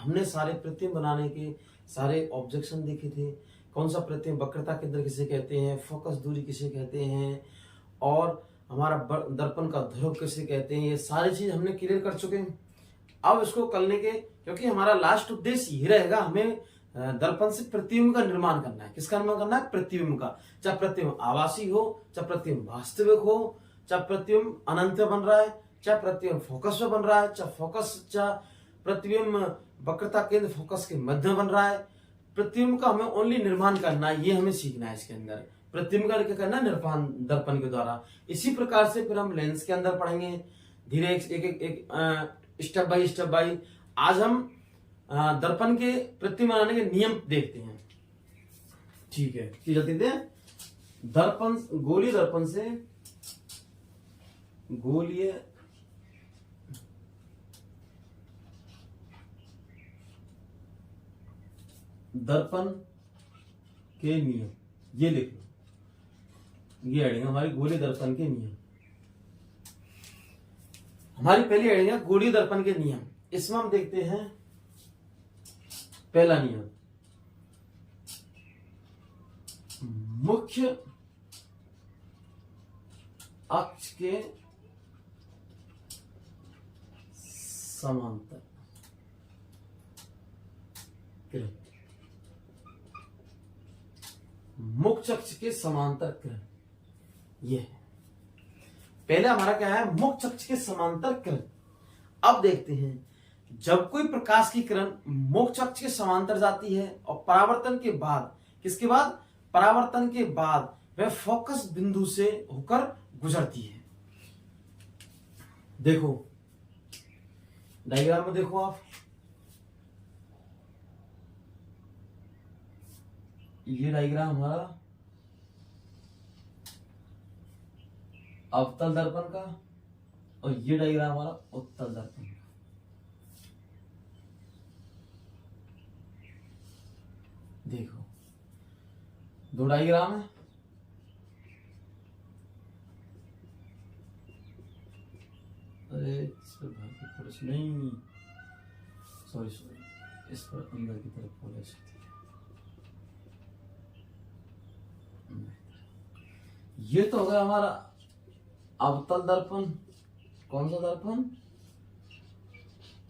हमने सारे प्रतिबिंब बनाने के सारे ऑब्जेक्शन देखे थे। कौन सा प्रतिबिंब वक्रता केंद्र किसे कहते हैं, फोकस दूरी किसे कहते हैं, और हमारा दर्पण का ध्रुव किसे कहते हैं, ये सारी चीज हमने क्लियर कर चुके हैं। अब इसको करने के, क्योंकि हमारा लास्ट उद्देश्य ये रहेगा, हमें दर्पण से प्रतिबिंब का निर्माण करना है। किसका निर्माण करना है? प्रतिबिंब का। चाहे प्रतिबिंब आभासी हो, चाहे प्रतिबिंब वास्तविक हो, चाहे प्रतिबिंब अनंत बन रहा है, चाहे प्रतिबिंब फोकस में बन रहा है, चाहे प्रतिबिंब वक्रता केंद्र फोकस के मध्य बन रहा है। प्रतिबिंब का हमें ओनली निर्माण करना है, ये हमें सीखना है। इसके अंदर प्रतिबिंब का क्या करना है? निर्माण दर्पण के द्वारा। इसी प्रकार से फिर हम लेंस के अंदर पढ़ेंगे धीरे एक स्टेप बाय। आज हम दर्पण के प्रतिबिंब बनाने के नियम देखते हैं। ठीक है, जल्दी दे। दर्पण, गोलीय दर्पण से गोलीय दर्पण के नियम, ये लिख लो। ये हेडिंग हमारी गोलीय दर्पण के नियम। हमारी पहली हेडिंग है गोलीय दर्पण के नियम। इसमें हम देखते हैं पहला नियम, मुख्य अक्ष के समांतर किरण। मुख्य अक्ष के समांतर किरण, ये है पहले हमारा क्या है? मुख्य अक्ष के समांतर किरण। अब देखते हैं, जब कोई प्रकाश की किरण मुख्य अक्ष के समांतर जाती है और परावर्तन के बाद, किसके बाद? परावर्तन के बाद वह फोकस बिंदु से होकर गुजरती है। देखो डायग्राम में, देखो आप, ये डायग्राम हमारा अवतल दर्पण का और ये डायग्राम हमारा उत्तल दर्पण का। देखो दो डायग्राम है। अरे इस पर बाहर की तरफ नहीं, सॉरी, इस पर अंदर की तरफ खोल सकती है। ये तो हो गया हमारा अवतल दर्पण। कौन सा दर्पण?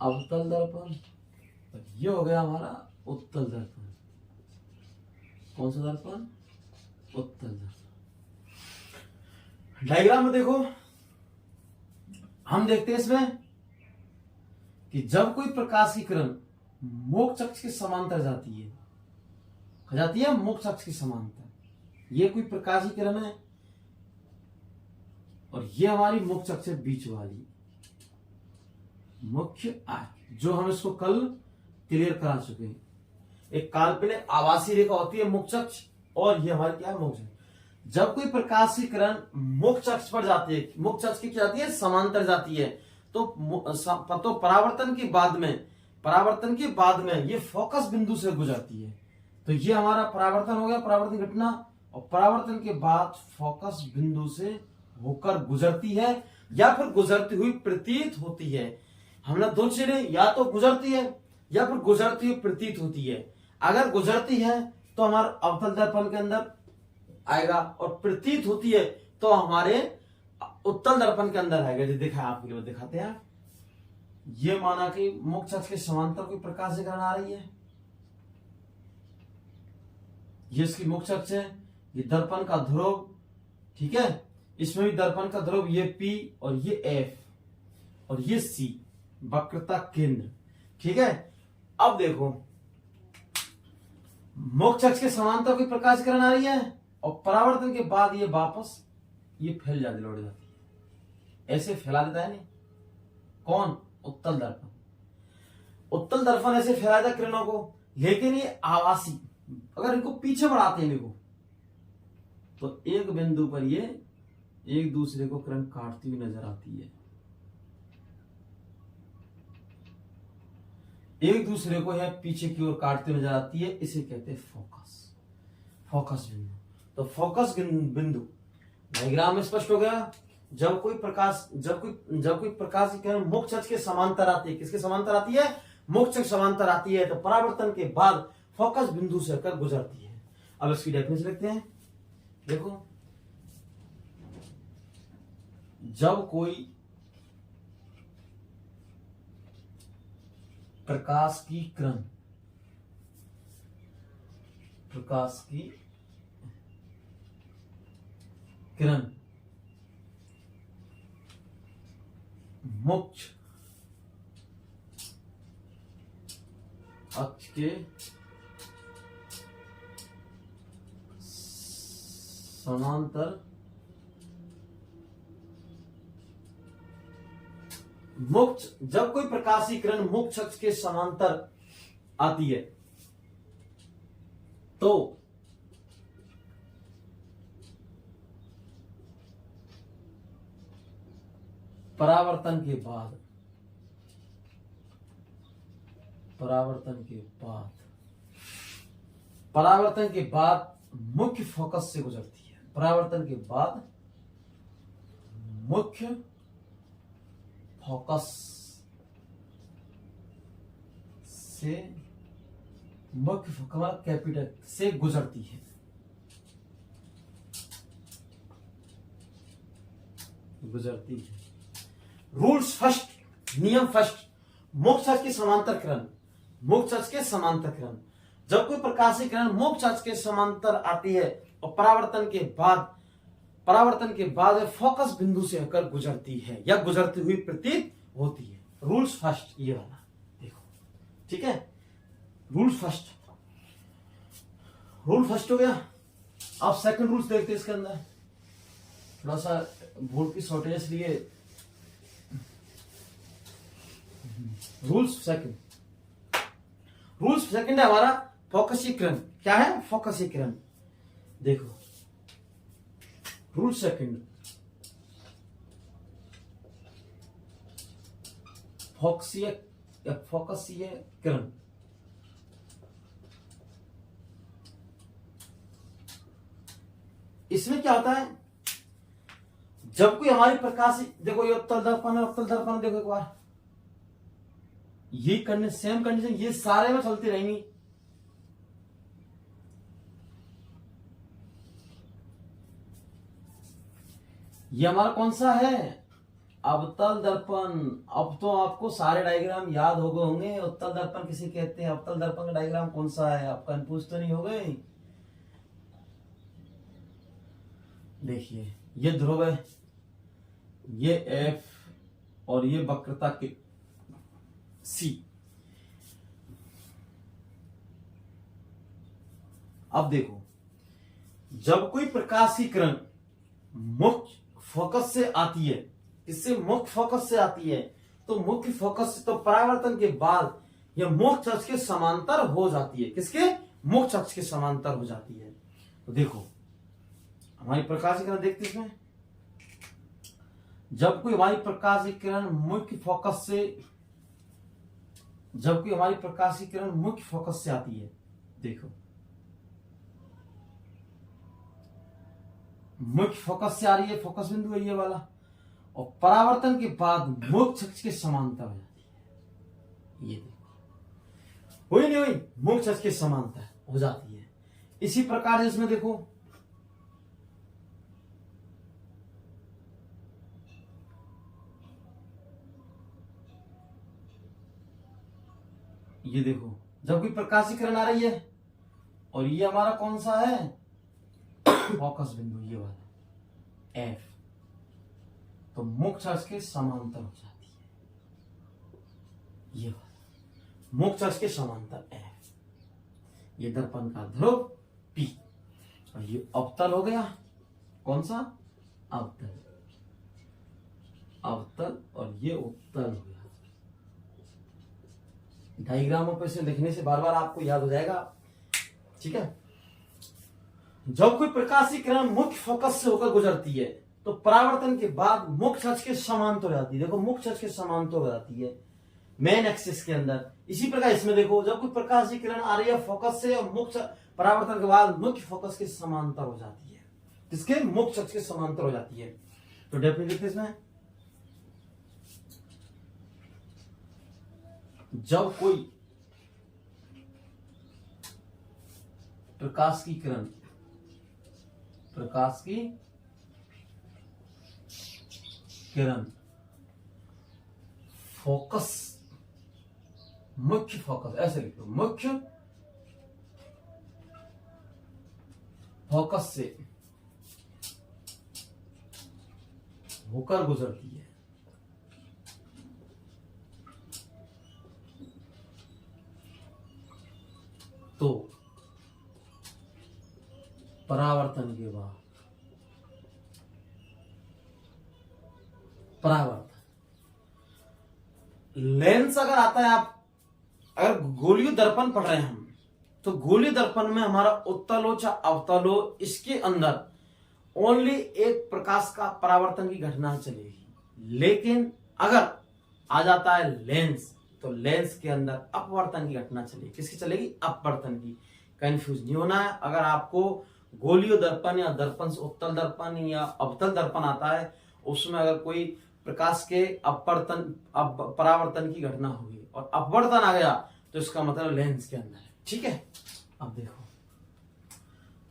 अवतल दर्पण। ये हो गया हमारा उत्तल दर्पण। कौन सा दर्पण? उत्तल दर्पण। डायग्राम में देखो, हम देखते हैं इसमें कि जब कोई प्रकाश की किरण मोक्ष अक्ष के समांतर जाती है, मोक्ष अक्ष के समांतर, ये कोई प्रकाश की किरण है और ये हमारी मुख्य अक्ष से बीच वाली मुख्य अक्ष, जो हम इसको कल क्लियर करा चुके हैं। एक काल्पनिक आभासी रेखा होती है मुख्य अक्ष, और ये हमारी क्या है? मुख्य अक्ष। जब कोई प्रकाश की किरण मुख्य अक्ष पर जाती है, मुख्य अक्ष की क्या जाती है? समांतर जाती है, तो परावर्तन के बाद में ये फोकस बिंदु से गुजरती है। तो ये हमारा परावर्तन हो गया, परावर्तन घटना, और परावर्तन के बाद फोकस बिंदु से होकर गुजरती है या फिर गुजरती हुई प्रतीत होती है। हमने दो चीजें, या तो गुजरती है या फिर गुजरती हुई प्रतीत होती है। अगर गुजरती है तो हमारे अवतल दर्पण के अंदर आएगा, और प्रतीत होती है तो हमारे उत्तल दर्पण के अंदर आएगा। जो दिखा आपके लिए दिखाते हैं। ये माना कि मुख्य अक्ष के समांतर कोई प्रकाश की किरण आ रही है, ये इसकी मुख्य अक्ष है, ये दर्पण का ध्रुव, ठीक है, इसमें भी दर्पण का ध्रुव, ये P और ये F और ये C वक्रता केंद्र, ठीक है। अब देखो, मुख्य अक्ष के समांतर कोई प्रकाश किरण आ रही है और परावर्तन के बाद ये वापस ये फैल जाती, लौट जाती है, ऐसे फैला देता है। नहीं, कौन? उत्तल दर्पण। उत्तल दर्पण ऐसे फैला देता किरणों को, लेकिन ये आवासी, अगर इनको पीछे बढ़ाते हैं देखो, तो एक बिंदु पर ये एक दूसरे को किरण काटती हुई नजर आती है, एक दूसरे को यह पीछे की ओर काटती हुई नजर आती है। इसे कहते हैं फोकस बिंदु। तो फोकस बिंदु डायग्राम में स्पष्ट हो गया। जब कोई प्रकाश की किरण मुख्य अक्ष के समांतर आती है, किसके समांतर आती है? मुख्य अक्ष समांतर आती है तो परावर्तन के बाद फोकस बिंदु से होकर गुजरती है। अब इसकी डेफिनेशन लिखते हैं। देखो, जब कोई प्रकाश की किरण मुख्य अक्ष के समांतर जब कोई प्रकाशीय किरण मुख्य अक्ष के समांतर आती है तो परावर्तन के बाद मुख्य फोकस से गुजरती है। परावर्तन के बाद मुख्य फोकस कैपिटल से गुजरती है। रूल्स फर्स्ट, नियम फर्स्ट, मुख्य अक्ष के समांतर किरण, जब कोई प्रकाशीय किरण मुख्य अक्ष के समांतर आती है और परावर्तन के बाद फोकस बिंदु से होकर गुजरती है या गुजरती हुई प्रतीत होती है। रूल्स फर्स्ट ये वाला देखो, ठीक है। रूल फर्स्ट हो गया। अब सेकंड रूल्स देखते हैं। इसके अंदर थोड़ा सा बोर्ड की शॉर्टेज लिए रूल्स सेकंड है हमारा फोकसीय किरण। क्या है? फोकसीय किरण। देखो, रूल सेकंड, फोकसीय किरण। इसमें क्या होता है, जब कोई हमारी प्रकाश, देखो ये उत्तल दर्पण देखो एक बार, ये सेम कंडीशन ये सारे में चलती रहेंगी। ये हमारा कौन सा है? अवतल दर्पण। अब तो आपको सारे डायग्राम याद हो गए होंगे। उत्तल दर्पण किसे कहते हैं, अवतल दर्पण का डायग्राम कौन सा है, आप कंफ्यूज तो नहीं हो गए? देखिए, ये ध्रुव है, ये एफ और ये वक्रता के सी। अब देखो, जब कोई प्रकाशीय किरण मुख्य फोकस से आती है, इससे मुख्य फोकस से आती है, तो मुख्य फोकस से तो परावर्तन के बाद यह मुख्य अक्ष के समांतर हो जाती है। किसके? मुख्य अक्ष के समांतर हो जाती है। तो देखो हमारी प्रकाशीय किरण देखते इसमें, जब कोई हमारी प्रकाशीय किरण मुख्य फोकस से आती है, देखो मुख्य फोकस से आ रही है, फोकस बिंदु है ये वाला, और परावर्तन के बाद मुख्य अक्ष के समांतर हो जाती है। ये देखो, हुई नहीं हुई? मुख्य अक्ष के समांतर हो जाती है। इसी प्रकार इसमें देखो, ये देखो, जब कोई प्रकाशीय किरण आ रही है और ये हमारा कौन सा है? फोकस बिंदु ये वाला एफ, तो मुख्य अक्ष के समांतर हो जाती है। ये वाला मुख्य अक्ष के समांतर एफ, ये दर्पण का ध्रुव पी, और ये अवतल हो गया। कौन सा? अवतल, और ये उत्तल हो गया। डायग्रामों पर से लिखने से बार बार आपको याद हो जाएगा, ठीक है। जब कोई प्रकाशीय किरण मुख्य फोकस से होकर गुजरती है तो परावर्तन के बाद मुख्य अक्ष के समांतर हो जाती है। देखो, मुख्य अक्ष के समांतर हो जाती है मेन एक्सिस के अंदर। इसी प्रकार इसमें देखो, जब कोई प्रकाशीय किरण आ रही है फोकस से और मुख्य परावर्तन के बाद मुख्य फोकस के समांतर हो जाती है। किसके? मुख्य अक्ष के समांतर हो जाती है। तो डेफिनेटली इसमें जब कोई प्रकाश की किरण फोकस, मुख्य फोकस, ऐसे लिख लो, मुख्य फोकस से होकर गुजरती है तो परावर्तन के बाद लेंस अगर आता है, आप अगर गोलीय दर्पण पढ़ रहे हैं हम, तो गोलीय दर्पण में हमारा उत्तल हो चाहे अवतल हो, इसके अंदर ओनली एक प्रकाश का परावर्तन की घटना चलेगी। लेकिन अगर आ जाता है लेंस, तो लेंस के अंदर अपवर्तन की घटना चलेगी। किसकी चलेगी? अपवर्तन की। कंफ्यूज नहीं होना है। अगर आपको गोलीय दर्पण या दर्पण से उत्तल दर्पण या अवतल दर्पण आता है, उसमें अगर कोई प्रकाश के परावर्तन की घटना होगी और अपवर्तन आ गया, तो इसका मतलब लेंस के अंदर है। ठीक है, अब देखो,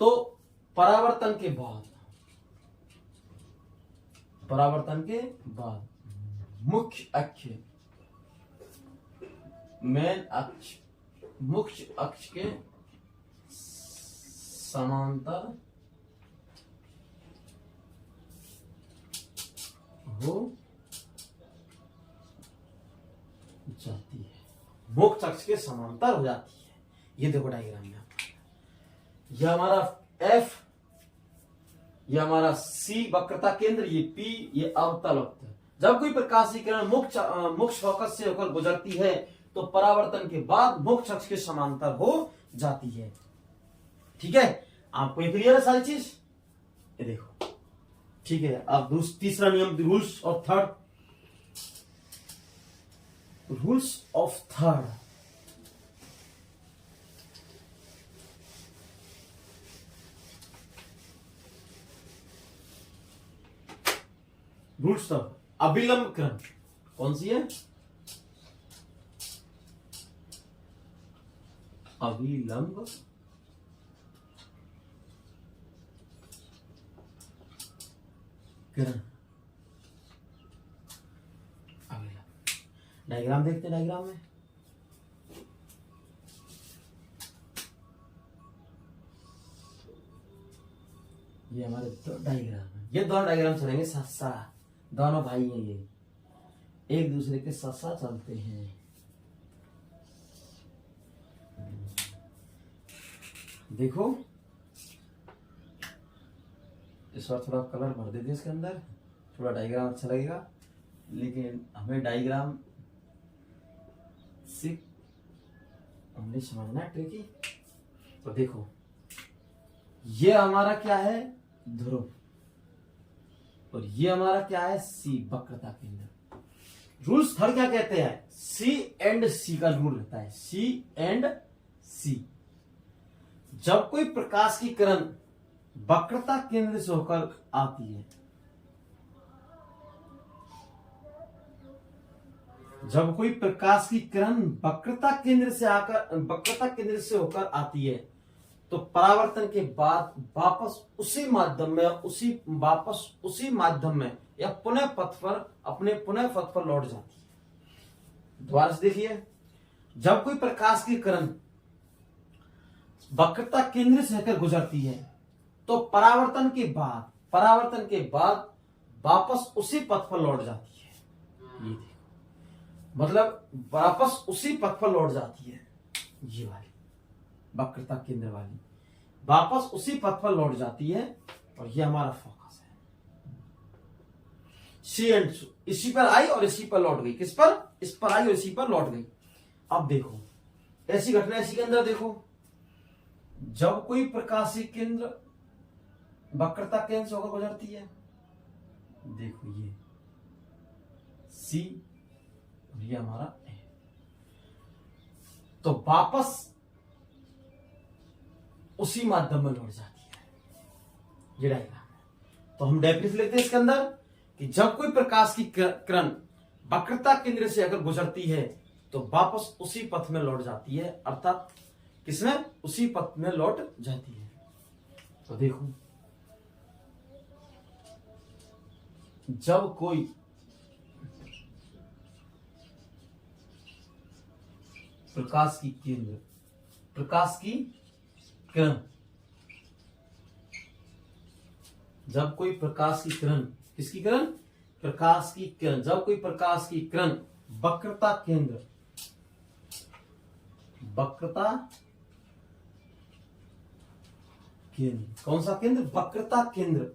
तो परावर्तन के बाद मुख्य अक्ष, मेन अक्ष, मुख्य अक्ष के समांतर हो जाती है, मुख्य अक्ष के समांतर हो जाती है। ये देखो डायग्राम में, यह हमारा F, यह हमारा C वक्रता केंद्र, ये P, ये अवतल वक्र। जब कोई प्रकाश की किरण मुख्य फोकस से होकर गुजरती है, तो परावर्तन के बाद मुख्य अक्ष के समांतर हो जाती है। ठीक है, आपको ये क्लियर है सारी चीज? ये देखो, ठीक है। अब तीसरा नियम, rules of third. Rules of अभिलंब किरण कौन सी है? अभिलंब किरण। डायग्राम देखते हैं। डायग्राम में ये हमारे दो डायग्राम है, ये दोनों डायग्राम चलेंगे साथ साथ। दोनों भाई हैं, ये एक दूसरे के साथ साथ चलते हैं। देखो, इस बार थोड़ा कलर भर देते इसके अंदर, थोड़ा डायग्राम अच्छा लगेगा। लेकिन हमें डायग्राम से हमने समझना है ट्रिकी। तो देखो, ये हमारा क्या है? ध्रुव। और ये हमारा क्या है? सी, वक्रता केंद्र। रूल्स थर्ड क्या कहते हैं? सी एंड सी का रूल रहता है, सी एंड सी। जब कोई प्रकाश की किरण वक्रता केंद्र से होकर आती है, जब कोई प्रकाश की किरण वक्रता केंद्र से होकर आती है, तो परावर्तन के बाद वापस उसी माध्यम में या पुनः पथ पर लौट जाती है। दोबारा से देखिए, जब कोई प्रकाश की किरण वक्रता केंद्र से होकर गुजरती है, तो परावर्तन के बाद वापस उसी पथ पर लौट जाती है। ये देखो, मतलब वापस उसी पथ पर लौट जाती है। ये वाली वक्रता केंद्र वाली वापस उसी पथ पर लौट जाती है। और ये हमारा फोकस है, सी एंड सी। इसी पर आई और इसी पर लौट गई। किस पर? इस पर आई और इसी पर लौट गई। अब देखो, ऐसी घटना इसी के अंदर देखो, जब कोई प्रकाशी केंद्र वक्रता केंद्र से होकर गुजरती है, देखो ये सी और ये हमारा ए, तो वापस उसी माध्यम में लौट जाती है। ये डायग्राम है। तो हम डेफिनेशन लिखते हैं इसके अंदर कि जब कोई प्रकाश की किरण वक्रता केंद्र से अगर गुजरती है, तो वापस उसी पथ में लौट जाती है, अर्थात किसमें, उसी पथ में लौट जाती है। तो देखो, जब कोई प्रकाश की किरण, प्रकाश की किरण, जब कोई प्रकाश की किरण, किसकी किरण, प्रकाश की किरण, जब कोई प्रकाश की किरण वक्रता केंद्र, वक्रता केंद्र, कौन सा केंद्र, वक्रता केंद्र,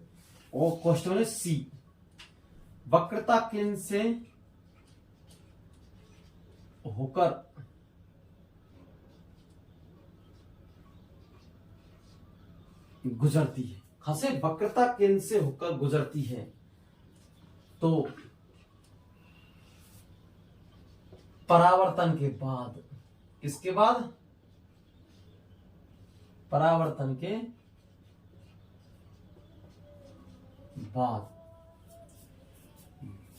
और क्वेश्चन है सी, वक्रता केंद्र से होकर गुजरती है, खासे वक्रता केंद्र से होकर गुजरती है, तो परावर्तन के बाद, किसके बाद, परावर्तन के बाद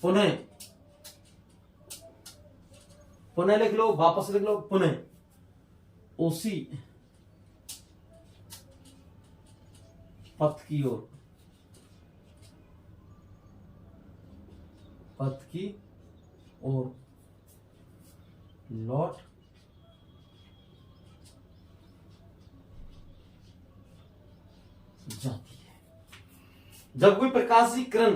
पुनः, पुनः लिख लो, वापस लिख लो, पुनः उसी पथ की ओर, पथ की ओर लौट जाती है। जब कोई प्रकाश की किरण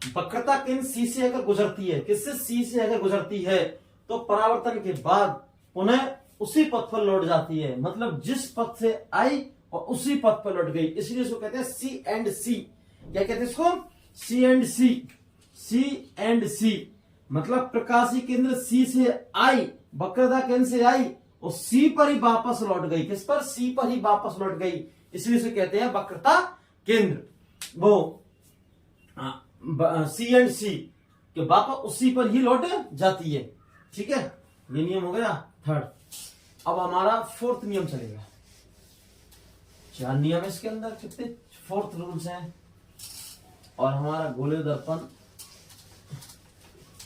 वक्रता केंद्र सी से अगर गुजरती है, किससे, सी से अगर गुजरती है, तो परावर्तन के बाद पुनः उसी पथ पर लौट जाती है, मतलब जिस पथ से आई और उसी पथ पर लौट गई, इसलिए इसको कहते हैं सी एंड सी। क्या कहते हैं इसको, सी एंड सी, सी एंड सी, मतलब प्रकाशी केंद्र सी से आई, वक्रता केंद्र से आई और सी पर ही वापस लौट गई, किस पर, सी पर ही वापस लौट गई, इसलिए इसे कहते हैं वक्रता केंद्र। वो सी एंड सी के वापस उसी पर ही लौट जाती है। ठीक है, ये नियम हो गया थर्ड। अब हमारा फोर्थ नियम चलेगा। 4 नियम है इसके अंदर, कितने, फोर्थ रूल्स हैं, और हमारा गोले दर्पण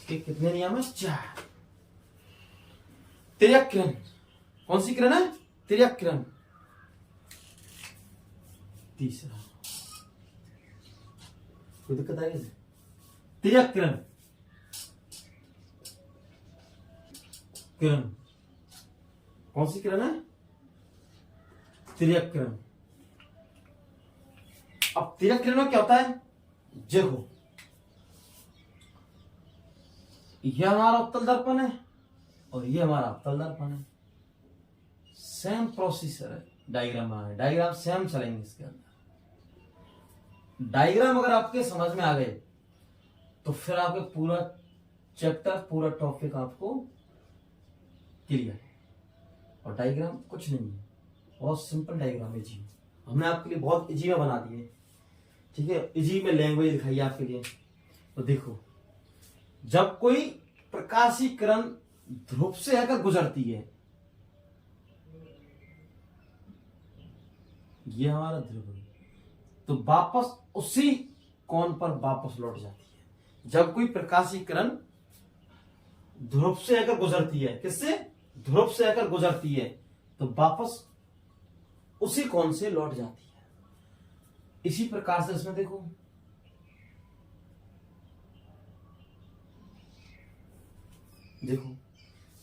के कितने नियम है, 4। तिर्यक किरण, कौन सी किरण है, तिर्यक किरण। तीसरा, कोई दिक्कत आई, तिर्यक किरण, किरण कौन सी किरण है, तिर्यक किरण। अब तिर्यक किरण में क्या होता है, देखो यह हमारा उत्तल दर्पण है और यह हमारा अवतल दर्पण है, सेम प्रोसीजर है, डायग्राम है, डायग्राम सेम चलेंगे इसके अंदर। डायग्राम अगर आपके समझ में आ गए तो फिर आपके पूरा चैप्टर, पूरा टॉपिक आपको क्लियर है। और डायग्राम कुछ नहीं है, बहुत सिंपल डायग्राम है जी, हमने आपके लिए बहुत इजी में बना दिए। ठीक है, इजी में लैंग्वेज दिखाई आपके लिए। तो देखो, जब कोई प्रकाशी किरण ध्रुव से अगर गुजरती है, ये हमारा ध्रुव है, तो वापस उसी कोण पर वापस लौट जाती है। जब कोई प्रकाशी किरण ध्रुव से अगर गुजरती है, किससे, ध्रुव से अगर गुजरती है, तो वापस उसी कोण से लौट जाती है। इसी प्रकार से इसमें देखो, देखो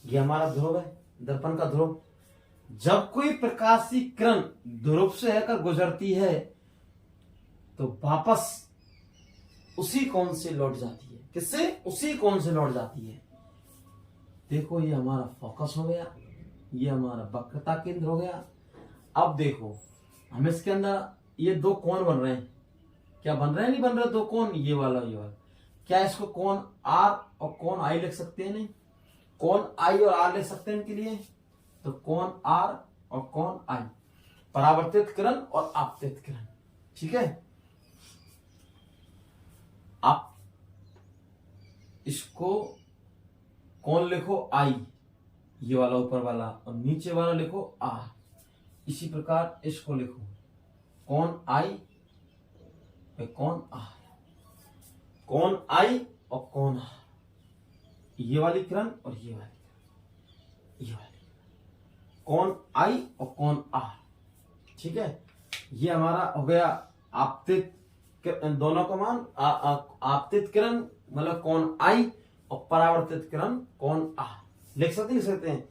ये हमारा ध्रुव है, दर्पण का ध्रुव। जब कोई प्रकाशी किरण ध्रुव से होकर गुजरती है तो वापस उसी कोण से लौट जाती है, किससे, उसी कोण से लौट जाती है। देखो ये हमारा फोकस हो गया, ये हमारा वक्रता केंद्र हो गया। अब देखो हम इसके अंदर ये 2 कोण बन रहे हैं, क्या बन रहे हैं, नहीं बन रहे 2 कोण, ये वाला ये वाला। क्या इसको कोण आर और कोण आई लिख सकते हैं, नहीं, कोण आई और आर लिख सकते हैं इनके लिए। तो कोण आर और कोण आई, परावर्तित किरण और आपतित किरण। ठीक है, आप इसको कोण लिखो आई, ये वाला ऊपर वाला, और नीचे वाला लिखो आर। इसी प्रकार इसको लिखो कोण आई कोण आर, कोण आई और कोण आर, ये वाली किरण और ये वाली किरण। ये वाली कौन आई और कौन आर, ठीक है। ये हमारा हो गया आपतित दोनों का मान, आपतित किरण मतलब कौन आई और परावर्तित किरण कौन आर, लिख सकते हैं।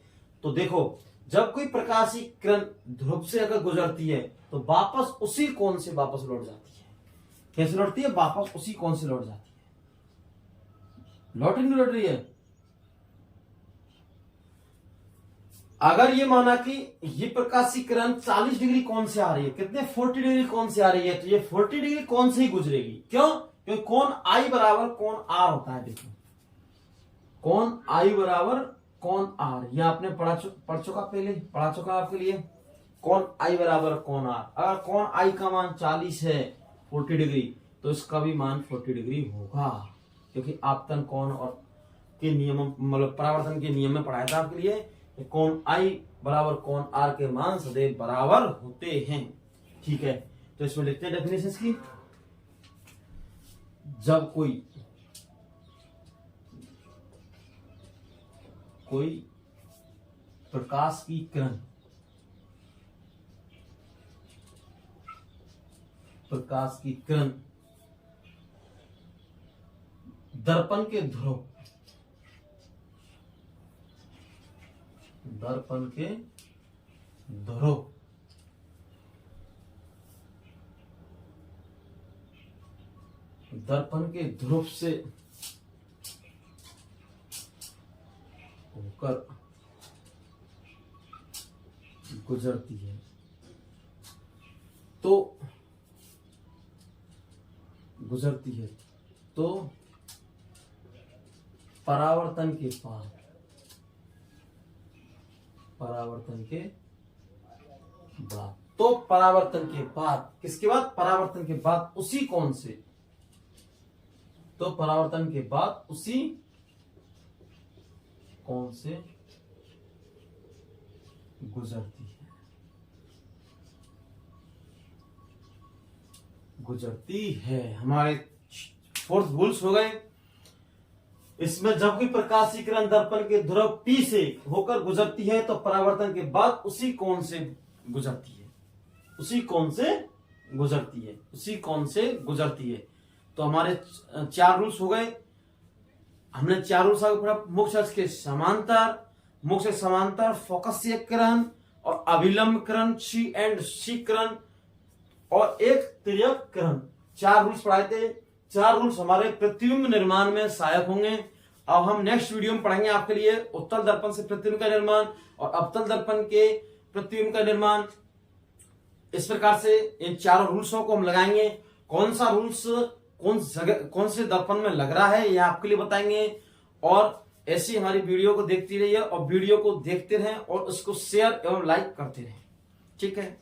तो देखो जब कोई प्रकाशी किरण ध्रुव से अगर गुजरती है तो वापस उसी कोण से वापस लौट जाती है। कैसे लौटती है? वापस उसी कोण से लौट जाती है। लौट रही है। अगर ये माना कि ये प्रकाशी किरण 40 डिग्री कोण से आ रही है, कितने 40 डिग्री कोण से आ रही है, तो ये 40 डिग्री कोण से ही गुजरेगी। क्यों? क्योंकि कोण आई बराबर कोण आर होता है। देखो कोण आई बराबर कोण आर, ये आपने पढ़ चुका पढ़ा चुका आपके लिए। कोण आई बराबर कोण आर, अगर कोण आई का मान 40 है 40 डिग्री, तो इसका भी मान 40 डिग्री होगा, क्योंकि आपतन कोण और के नियम मतलब परावर्तन के नियम में पढ़ाया था आपके लिए। कोण आई बराबर कोण आर के मान सदैव बराबर होते हैं, ठीक है। तो इसमें लिखते हैं डेफिनेशन की। जब कोई प्रकाश की किरण दर्पण के ध्रुव से होकर गुजरती है तो परावर्तन के बाद किसके बाद? परावर्तन के बाद उसी कोण से, तो परावर्तन के बाद उसी कोण से गुजरती है। हमारे 4th रूल्स हो गए। इसमें जब भी प्रकाशी किरण दर्पण के ध्रुव P से होकर गुजरती है तो परावर्तन के बाद उसी कोण से गुजरती है। तो हमारे 4 रूल्स हो गए। हमने 4 रूल्स आगे पढ़ा। मुख्य अक्ष के समांतर फोकसीय किरण और अभिलंब किरण सी किरण और एक तिर्यक किरण, 4 रूल्स पढ़ाए थे। 4 रूल्स हमारे प्रतिबिंब निर्माण में सहायक होंगे। अब हम नेक्स्ट वीडियो में पढ़ेंगे आपके लिए उत्तल दर्पण से प्रतिबिंब का निर्माण और अवतल दर्पण के प्रतिबिंब का निर्माण। इस प्रकार से इन 4 रूल्सों को हम लगाएंगे। कौन सा रूल्स कौन से दर्पण में लग रहा है यह आपके लिए बताएंगे। और ऐसी हमारी वीडियो को देखती रहिए और वीडियो को देखते रहें और उसको शेयर एवं लाइक करते रहें, ठीक है।